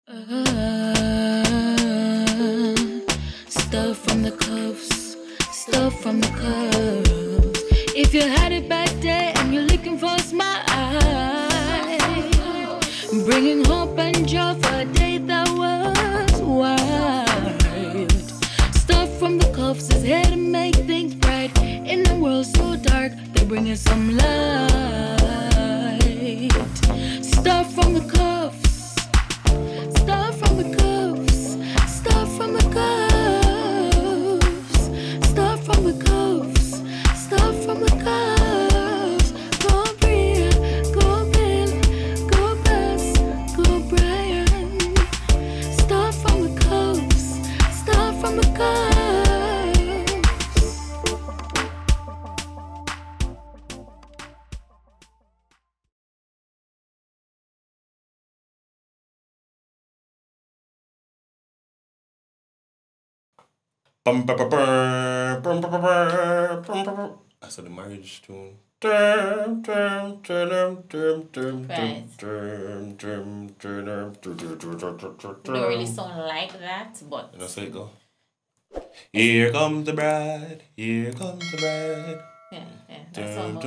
Stuff from the cuffs, stuff from the cuffs. If you had it back there and you're looking for a smile, bringing hope and joy for a day that was wild. Stuff from the cuffs is here to make things bright. In a world so dark, they're bringing some light. Stuff from the cuffs. Stuff from the cuffs, stuff from the cuffs, stuff from the cuffs, stuff from the cuffs. Go Bria, go Bill, go Bess, go Brian. Stuff from the cuffs, stuff from the cuffs. Bum, ba, ba, bum, ba, ba, bum, ba, ba. I said the marriage tune. Don't really sound like that, but You know, so it go. Here comes the bride. Here comes the bride. that's almost.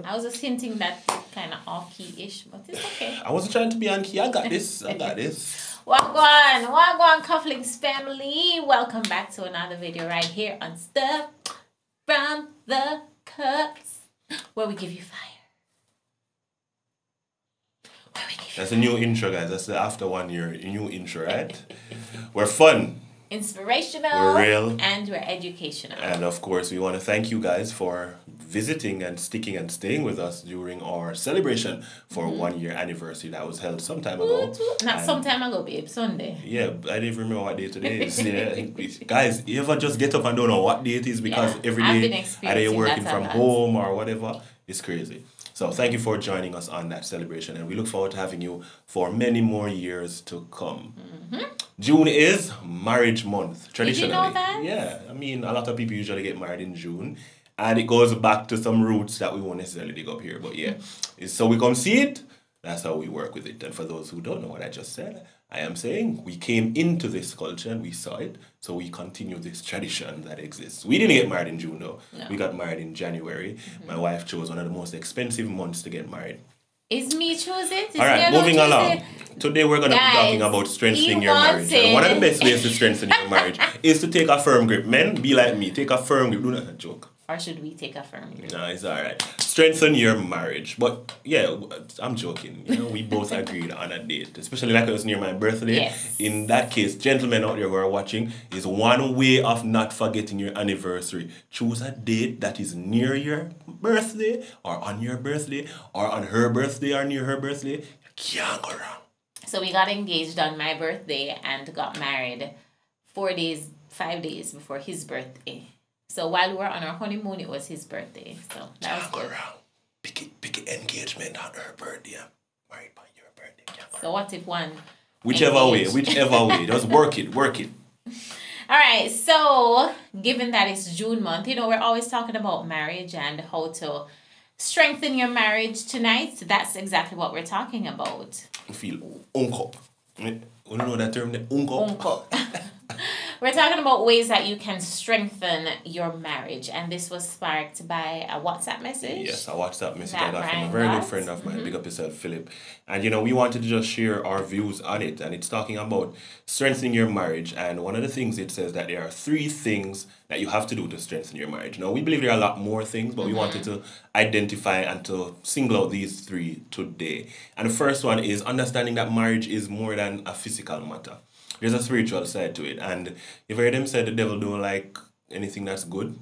I was just hinting that kind of off-key-ish, but it's okay. I wasn't trying to be on key. I got this. I got this. Wagwan, Cufflinks family. Welcome back to another video right here on Stuff from the Cups, where we give you fire. That's a new intro, guys. That's the after 1 year new intro, right? We're fun. Inspirational. We're real. And we're educational. And of course, we want to thank you guys for visiting and sticking and staying with us during our celebration for 1 year anniversary that was held some time ago. Not some time ago, babe. Sunday. Yeah, I didn't even remember what day today is. Yeah, guys, you ever just get up and don't know what day it is because every day either you're working from home or whatever, it's crazy. So thank you for joining us on that celebration, and we look forward to having you for many more years to come. June is marriage month, traditionally. Did you know that? Yeah, I mean, a lot of people usually get married in June, and it goes back to some roots that we won't necessarily dig up here, but yeah. So we come see it, that's how we work with it. And for those who don't know what I just said, I am saying we came into this culture and we saw it, so we continue this tradition that exists. We didn't get married in June though. No. We got married in January. My wife chose one of the most expensive months to get married. Is me choose it? All right, moving along. Today we're going to be talking about strengthening your marriage. And one of the best ways to strengthen your marriage is to take a firm grip. Men, be like me. Take a firm grip. Do not joke. Or should we take a firm grip? No, it's all right. Strengthen your marriage. But yeah, I'm joking. You know, we both agreed on a date, especially like it was near my birthday. Yes. In that case, gentlemen out there who are watching, is one way of not forgetting your anniversary. Choose a date that is near your birthday, or on your birthday, or on her birthday, or near her birthday. You can't go wrong. So we got engaged on my birthday and got married 5 days before his birthday. So while we were on our honeymoon, it was his birthday. So that was good. Pick it engagement on her birthday. Married by your birthday. So what if one? Whichever way. Just work it. All right. So given that it's June month, you know, we're always talking about marriage and how to strengthen your marriage tonight. So that's exactly what we're talking about. I feel uncle. You know that term, the uncle? We're talking about ways that you can strengthen your marriage. And this was sparked by a WhatsApp message. Yes, a WhatsApp message I got from a very good friend of mine. Big up yourself, Philip. And, you know, we wanted to just share our views on it. And it's talking about strengthening your marriage. And one of the things it says that there are 3 things that you have to do to strengthen your marriage. Now, we believe there are a lot more things, but we wanted to identify and to single out these 3 today. And the first one is understanding that marriage is more than a physical matter. There's a spiritual side to it. And you've heard them say the devil don't like anything that's good.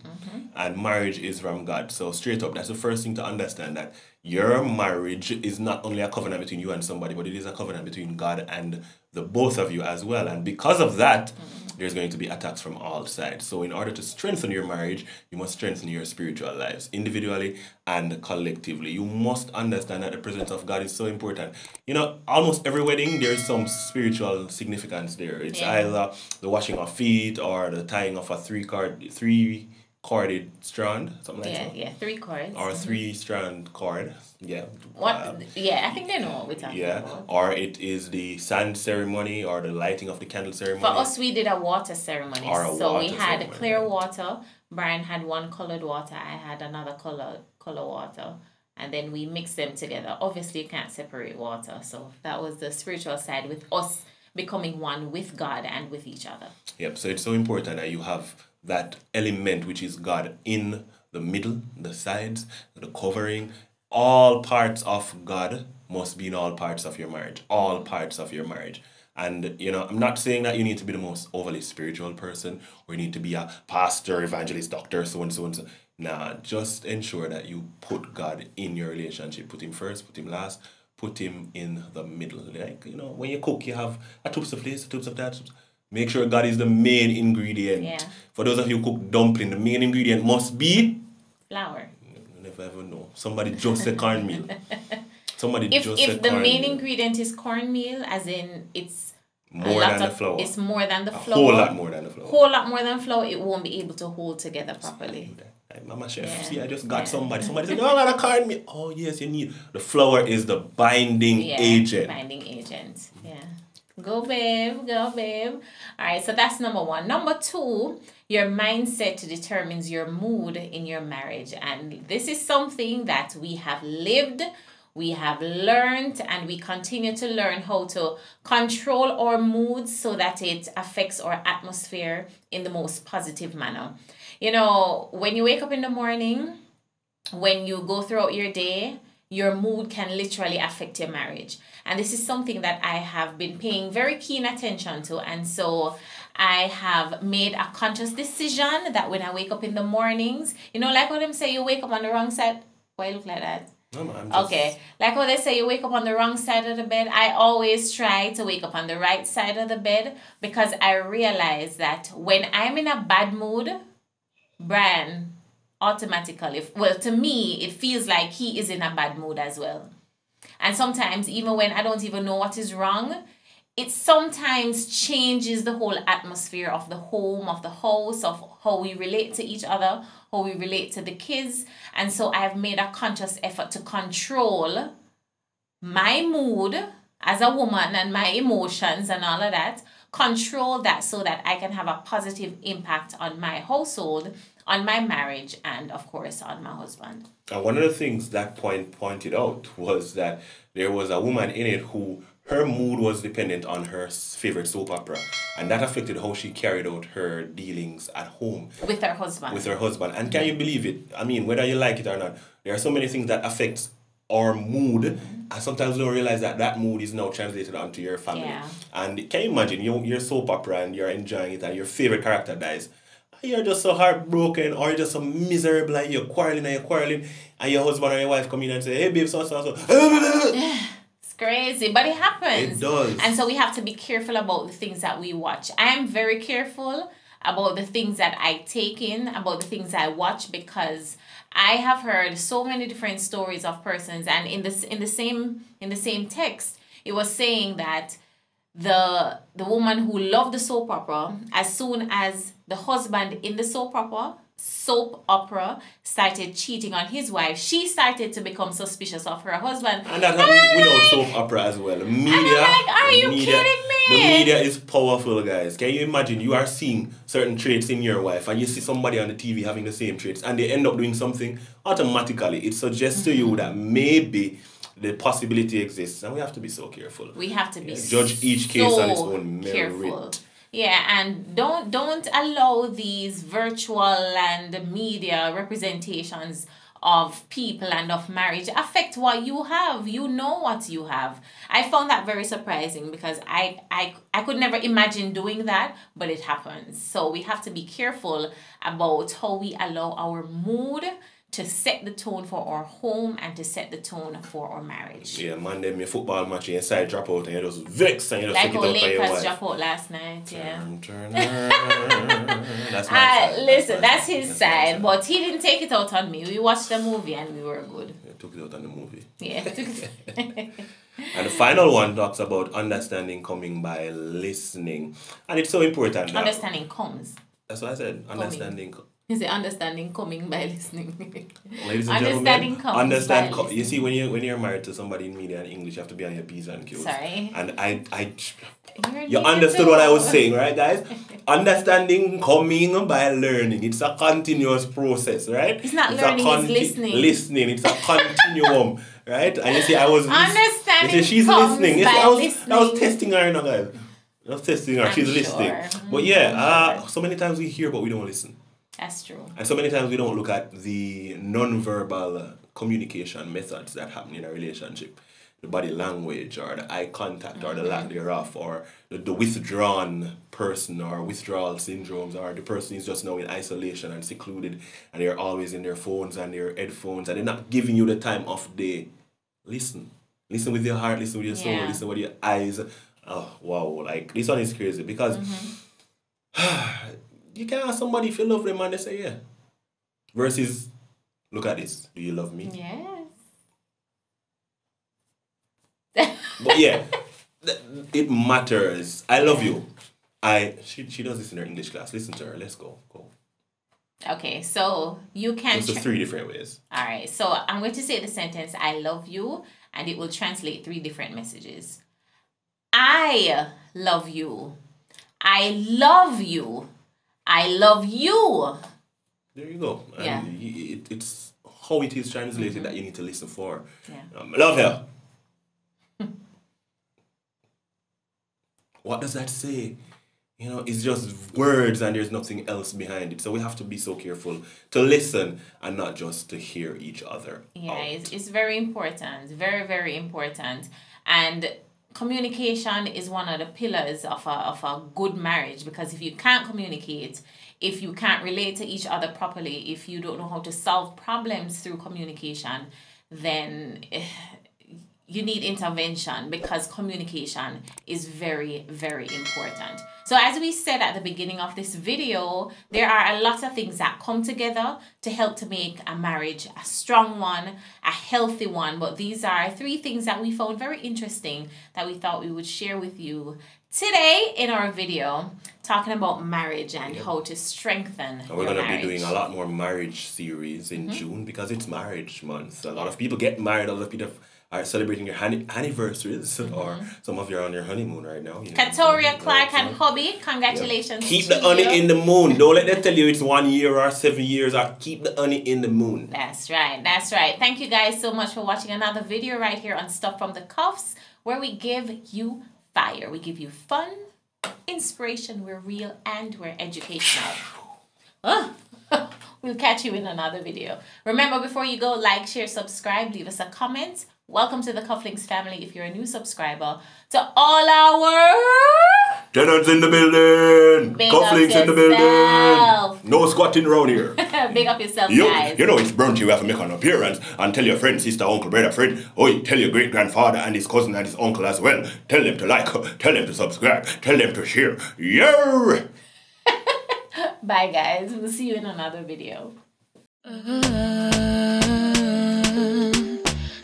And marriage is from God. So straight up, that's the first thing to understand, that your marriage is not only a covenant between you and somebody, but it is a covenant between God and the both of you as well. And because of that, there's going to be attacks from all sides. So in order to strengthen your marriage, you must strengthen your spiritual lives individually and collectively. You must understand that the presence of God is so important. You know, almost every wedding, there's some spiritual significance there. It's either the washing of feet or the tying of a three corded strand, something like that. Yeah, 3 cords. Or 3-strand cord. Yeah. I think they know what we're talking about. Or it is the sand ceremony or the lighting of the candle ceremony. For us, we did a water ceremony. We had ceremony, clear water. Brian had one colored water. I had another color water. And then we mixed them together. Obviously, you can't separate water. So that was the spiritual side with us becoming one with God and with each other. Yep. So it's so important that you have that element which is God in the middle, the sides, the covering. All parts of God must be in all parts of your marriage. All parts of your marriage. And, I'm not saying that you need to be the most overly spiritual person or you need to be a pastor, evangelist, doctor, so and so and so. Nah, just ensure that you put God in your relationship. Put him first, put him last, put him in the middle. Like, when you cook, you have a tubes of this, a tubes of that. Make sure God is the main ingredient. Yeah. For those of you who cook dumpling, the main ingredient must be flour. You never ever know. Somebody just said cornmeal. If the main ingredient is cornmeal, as in it's more than the flour. It's more than the flour. Whole lot more than the flour. Whole lot more than flour. It won't be able to hold together properly. Mama chef, see, I just got somebody. Somebody said, "No, I got a cornmeal." Oh yes, you need. The flour is the binding agent. Binding agent. Yeah. Go babe, go babe. All right, so that's number 1. Number 2, your mindset determines your mood in your marriage, and this is something that we have lived. We have learned and we continue to learn how to control our moods so that it affects our atmosphere in the most positive manner. When you wake up in the morning, when you go throughout your day, your mood can literally affect your marriage. And this is something that I have been paying very keen attention to. And so I have made a conscious decision that when I wake up in the mornings, like what them say, you wake up on the wrong side. Why you look like that? Okay, like how they say you wake up on the wrong side of the bed, I always try to wake up on the right side of the bed because I realize that when I'm in a bad mood, Brian automatically, to me, it feels like he is in a bad mood as well. And sometimes, even when I don't even know what is wrong, it sometimes changes the whole atmosphere of the home, of the house, of how we relate to each other, how we relate to the kids. And so I've made a conscious effort to control my mood as a woman and my emotions and all of that. Control that so that I can have a positive impact on my household, on my marriage, and of course on my husband. And one of the things that pointed out was that there was a woman in it who her mood was dependent on her favorite soap opera, and that affected how she carried out her dealings at home with her husband. And can you believe it? I mean, whether you like it or not, there are so many things that affect our mood, and sometimes we don't realize that mood is now translated onto your family. Yeah. And can you imagine your soap opera and you're enjoying it and your favorite character dies? You're just so heartbroken, or you're just so miserable, and you're quarreling, and your husband or your wife come in and say, "Hey babe, so." It's crazy, but it happens. It does. And so we have to be careful about the things that we watch. I am very careful about the things that I take in, about the things I watch, because I have heard so many different stories of persons, and in the same text, it was saying that the woman who loved the soap opera, as soon as the husband in the soap opera started cheating on his wife, she started to become suspicious of her husband. And that happens without soap opera as well. Media, are you kidding me? The media is powerful, guys. Can you imagine you are seeing certain traits in your wife and you see somebody on the TV having the same traits and they end up doing something? Automatically, it suggests to you that maybe the possibility exists, and we have to be so careful. We have to be judge each case on its own merit. Careful. Yeah, and don't allow these virtual and media representations of people and of marriage affect what you have. You know what you have. I found that very surprising because I could never imagine doing that, but it happens. So we have to be careful about how we allow our mood to set the tone for our home and to set the tone for our marriage. Yeah, man, them your football match, your side drop out and you just vex and you just like take it out by your wife. Lakers drop out last night, yeah. That's my side. Listen, that's his side, but he didn't take it out on me. We watched the movie and we were good. Yeah, took it out on the movie. Yeah. And the final one talks about understanding coming by listening. And it's so important. Understanding comes. That's what I said. Understanding Is it understanding coming by listening? Ladies and Understanding gentlemen, comes by listening. you see, when you're married to somebody in media and English, you have to be on your P's and Q's. Sorry. And You're you neat understood too. what I was saying, right, guys? Understanding coming by learning. It's a continuous process, right? It's not learning, it's listening. Listening. It's a continuum, right? And you see, Understanding you see, she's comes listening. You see, by I was listening. testing her, you know, guys. I was testing her. I'm She's sure. listening. But yeah, so many times we hear, but we don't listen. That's true. And so many times we don't look at the non-verbal communication methods that happen in a relationship. The body language or the eye contact or the lack thereof or the withdrawn person or withdrawal syndromes or the person is just now in isolation and secluded and they're always in their phones and their headphones and they're not giving you the time of day. Listen. Listen with your heart, listen with your soul, listen with your eyes. Oh, wow. Like, this one is crazy because you can ask somebody if you love them and they say yeah. Versus, look at this. Do you love me? Yes. But yeah, it matters. I love you. She does this in her English class. Listen to her. Let's go. Okay, so you can... Just 3 different ways. All right, so I'm going to say the sentence, I love you, and it will translate 3 different messages. I love you. I love you. I love you. There you go. Yeah. And it's how it is translated that you need to listen for. Yeah. Love you. What does that say? You know, it's just words and there's nothing else behind it. So we have to be so careful to listen and not just to hear each other. Yeah, out. it's very important. Very, very important. And communication is one of the pillars of a good marriage, because if you can't communicate, if you can't relate to each other properly, if you don't know how to solve problems through communication, then you need intervention, because communication is very, very important. So as we said at the beginning of this video, there are a lot of things that come together to help to make a marriage a strong one, a healthy one. But these are 3 things that we found very interesting that we thought we would share with you today in our video, talking about marriage and how to strengthen and we're your going to marriage. be doing a lot more marriage series in June because it's marriage month. A lot of people get married, a lot of people are celebrating your anniversaries, or some of you are on your honeymoon right now. You know, Katoria, Clark, and hubby, congratulations. Keep the honey in the moon. Don't let them tell you it's 1 year or 7 years. Or keep the honey in the moon. That's right. That's right. Thank you guys so much for watching another video right here on Stuff from the Cuffs, where we give you fire. We give you fun, inspiration. We're real and we're educational. We'll catch you in another video. Remember, before you go, like, share, subscribe, leave us a comment. Welcome to the Cufflinks family if you're a new subscriber. To all our tenants in the building, Big cufflinks up in the yourself. building. No squatting around here. big up yourself, guys. You know it's brunch. You have to make an appearance and tell your friend, sister, uncle, brother, friend. Oh, tell your great grandfather and his cousin and his uncle as well. Tell them to like, tell them to subscribe, tell them to share. Yeah. Bye, guys. We'll see you in another video.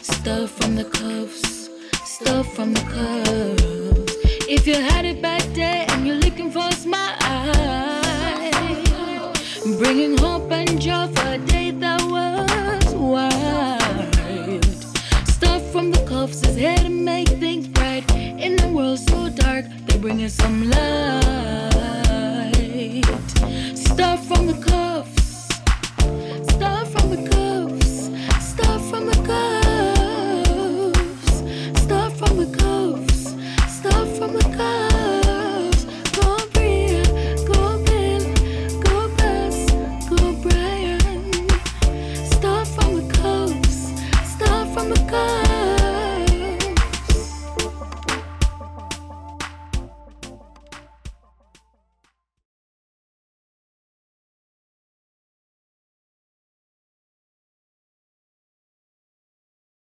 Stuff from the cuffs, stuff from the cuffs. If you had it back there and you're looking for a smile, bringing hope and joy for a day that was wild. Stuff from the cuffs is here to make things bright. In a world so dark, they're bringing some light. Stuff from the cuffs.